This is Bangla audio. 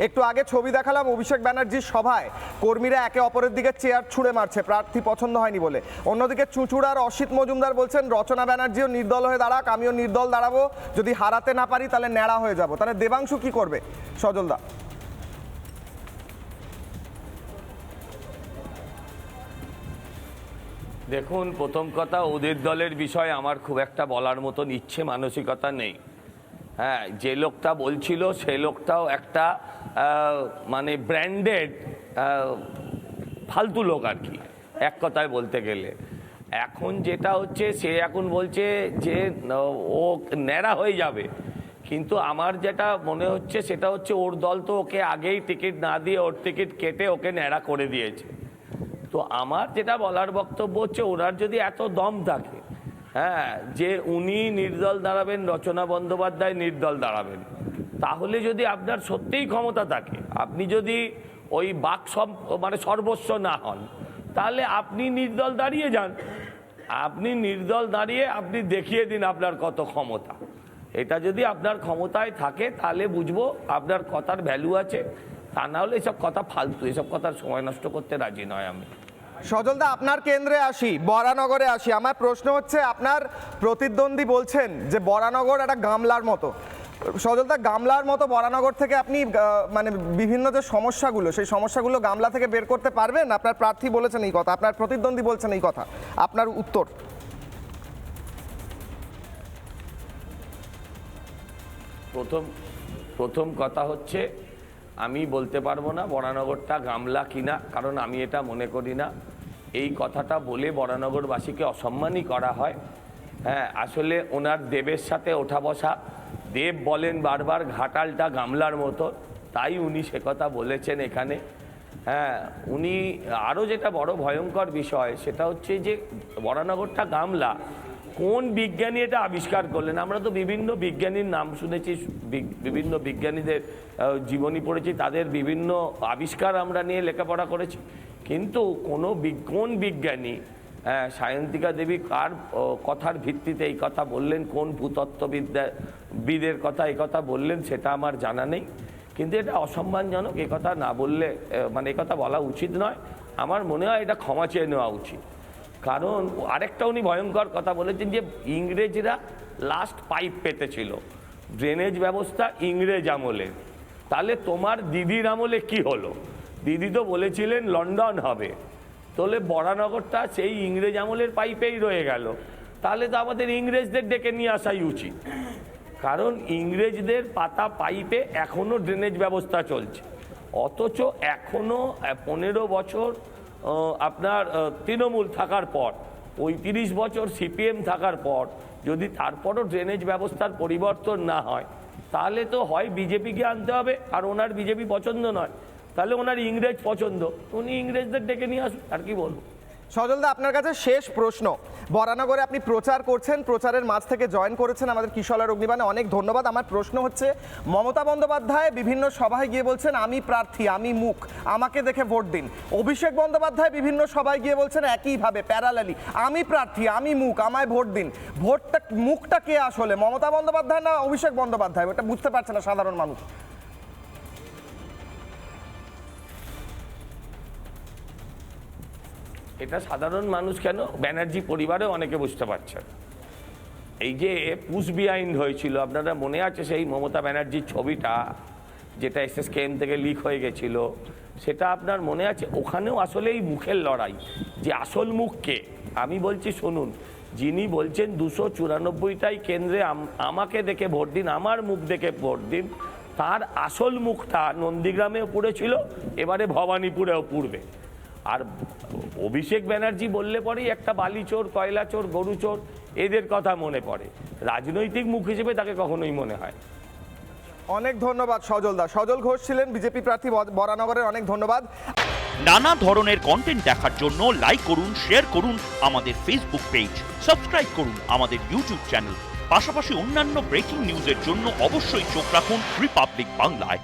একটু আগে ছবি দেখালাম অভিষেক ব্যানার্জির সভায় কর্মীরা একে অপরের দিকে চেয়ার ছুঁড়ে মারছে প্রার্থী পছন্দ হয়নি বলে। অন্যদিকে চুঁচুড়ার অসিত মজুমদার বলছেন রচনা ব্যানার্জিও নির্দল হয়ে দাঁড়াক, আমিও নির্দল দাঁড়াবো, যদি হারাতে না পারি তাহলে ন্যাড়া হয়ে যাব। তাহলে দেবাংশু কি করবে? সজলদা। দেখুন, প্রথম কথা, ওদের দলের বিষয়ে আমার খুব একটা বলার মতন ইচ্ছে মানসিকতা নেই। হ্যাঁ, যে লোকটা বলছিল সে লোকটাও একটা মানে ব্র্যান্ডেড ফালতু লোক আর কি, এক কথায় বলতে গেলে। এখন যেটা হচ্ছে, সে এখন বলছে যে ও ন্যাড়া হয়ে যাবে, কিন্তু আমার যেটা মনে হচ্ছে সেটা হচ্ছে ওর দল তো ওকে আগেই টিকিট না দিয়ে ওর টিকিট কেটে ওকে ন্যাড়া করে দিয়েছে। তো আমার যেটা বলার বক্তব্য হচ্ছে, ওনার যদি এত দম থাকে, হ্যাঁ, যে উনি নির্দল দাঁড়াবেন, রচনা বন্দ্যোপাধ্যায় নির্দল দাঁড়াবেন, তাহলে যদি আপনার সত্যিই ক্ষমতা থাকে, আপনি যদি ওই মানে সর্বস্ব না হন, তাহলে আপনি নির্দল দাঁড়িয়ে যান। আপনি নির্দল দাঁড়িয়ে আপনি দেখিয়ে দিন আপনার কত ক্ষমতা। এটা যদি আপনার ক্ষমতায় থাকে তাহলে বুঝবো আপনার কথার ভ্যালু আছে, তা না হলে এসব কথা ফালতু, এসব কথার সময় নষ্ট করতে রাজি নয় আমি। সজলদা, আপনার কেন্দ্রে আসি, বরানগরে আসি। আমার প্রশ্ন হচ্ছে, আপনার প্রতিদ্বন্দ্বী বলছেন যে বরানগর একটা গামলার মতো। সজলদা, গামলার মতো বরানগর থেকে আপনি মানে বিভিন্ন যে সমস্যাগুলো, সেই সমস্যাগুলো গামলা থেকে বের করতে পারবেন? আপনার প্রার্থী বলেছেন এই কথা, আপনার প্রতিদ্বন্দ্বী বলছেন এই কথা, আপনার উত্তর? প্রথম কথা হচ্ছে, আমি বলতে পারবো না বরানগরটা গামলা কিনা, কারণ আমি এটা মনে করি না। এই কথাটা বলে বরানগরবাসীকে অসম্মানই করা হয়। হ্যাঁ, আসলে ওনার দেবের সাথে ওঠা বসা, দেব বলেন বারবার ঘাটালটা গামলার মতো, তাই উনি সে কথা বলেছেন এখানে। হ্যাঁ, উনি আরও যেটা বড় ভয়ঙ্কর বিষয় সেটা হচ্ছে যে বরানগরটা গামলা, কোন বিজ্ঞানী এটা আবিষ্কার করলেন? আমরা তো বিভিন্ন বিজ্ঞানীর নাম শুনেছি, বিভিন্ন বিজ্ঞানীদের জীবনী পড়েছি, তাদের বিভিন্ন আবিষ্কার আমরা নিয়ে লেখাপড়া করেছি, কিন্তু কোন বিজ্ঞানী, সায়ন্তিকা দেবী কার কথার ভিত্তিতে এই কথা বললেন, কোন ভূতত্ত্ববিদের কথা এই কথা বললেন, সেটা আমার জানা নেই। কিন্তু এটা অসম্মানজনক, এ কথা না বললে, মানে এ কথা বলা উচিত নয়। আমার মনে হয় এটা ক্ষমা চেয়ে নেওয়া উচিত। কারণ আরেকটা উনি ভয়ঙ্কর কথা বলেছেন যে ইংরেজরা লাস্ট পাইপ পেতেছিল, ড্রেনেজ ব্যবস্থা ইংরেজ আমলে। তাহলে তোমার দিদির আমলে কি হলো? দিদি তো বলেছিলেন লন্ডন হবে, তাহলে বরানগরটা সেই ইংরেজ আমলের পাইপেই রয়ে গেল। তাহলে তো আমাদের ইংরেজদের ডেকে নিয়ে আসাই উচিত, কারণ ইংরেজদের পাতা পাইপে এখনও ড্রেনেজ ব্যবস্থা চলছে। অথচ এখনও 15 বছর আপনার তৃণমূল থাকার পর, 35 বছর সিপিএম থাকার পর, যদি তারপরও ড্রেনেজ ব্যবস্থার পরিবর্তন না হয়, তাহলে তো হয় বিজেপিকে আনতে হবে, আর ওনার বিজেপি পছন্দ নয়, তাহলে ওনার ইংরেজ পছন্দ, উনি ইংরেজদের ডেকে নিয়ে আসুন, আর কি বলবো। সজলদা, আপনার কাছে শেষ প্রশ্ন। বরানগরে আপনি প্রচার করছেন, প্রচারের মাঝ থেকে জয়েন করেছেন আমাদের কিশোর অগ্নিবাণে, অনেক ধন্যবাদ। আমার প্রশ্ন হচ্ছে, মমতা বন্দ্যোপাধ্যায় বিভিন্ন সভায় গিয়ে বলছেন আমি প্রার্থী, আমি মুখ, আমাকে দেখে ভোট দিন। অভিষেক বন্দ্যোপাধ্যায় বিভিন্ন সভায় গিয়ে বলছেন একইভাবে প্যারালালি, আমি প্রার্থী, আমি মুখ, আমায় ভোট দিন। ভোটটা, মুখটা কে আসলে, মমতা বন্দ্যোপাধ্যায় না অভিষেক বন্দ্যোপাধ্যায়? ওটা বুঝতে পারছে না সাধারণ মানুষ। এটা সাধারণ মানুষ কেন, ব্যানার্জি পরিবারেও অনেকে বুঝতে পারছেন। এই যে পুশ বিহাইন্ড হয়েছিল, আপনারা মনে আছে সেই মমতা ব্যানার্জির ছবিটা, যেটা SSKM থেকে লিক হয়ে গেছিল, সেটা আপনার মনে আছে? ওখানেও আসলে এই মুখের লড়াই, যে আসল মুখকে আমি বলছি শুনুন। যিনি বলছেন 294টাই কেন্দ্রে আমাকে দেখে ভোট দিন, আমার মুখ দেখে ভোট দিন, তার আসল মুখটা নন্দীগ্রামেও পুড়েছিল, এবারে ভবানীপুরেও পুড়বে। আর অভিষেক ব্যানার্জি বললে পরেই একটা বালি চোর, কয়লা চোর, গরু চোর, এদের কথা মনে পড়ে। রাজনৈতিক মুখ হিসেবে তাকে কখনোই মনে হয়। অনেক ধন্যবাদ সজলদা। সজল ঘোষ ছিলেন বিজেপি প্রার্থী বরানগরের, অনেক ধন্যবাদ। নানা ধরনের কন্টেন্ট দেখার জন্য লাইক করুন, শেয়ার করুন আমাদের ফেসবুক পেজ, সাবস্ক্রাইব করুন আমাদের ইউটিউব চ্যানেল। পাশাপাশি অন্যান্য ব্রেকিং নিউজের জন্য অবশ্যই চোখ রাখুন রিপাবলিক বাংলায়।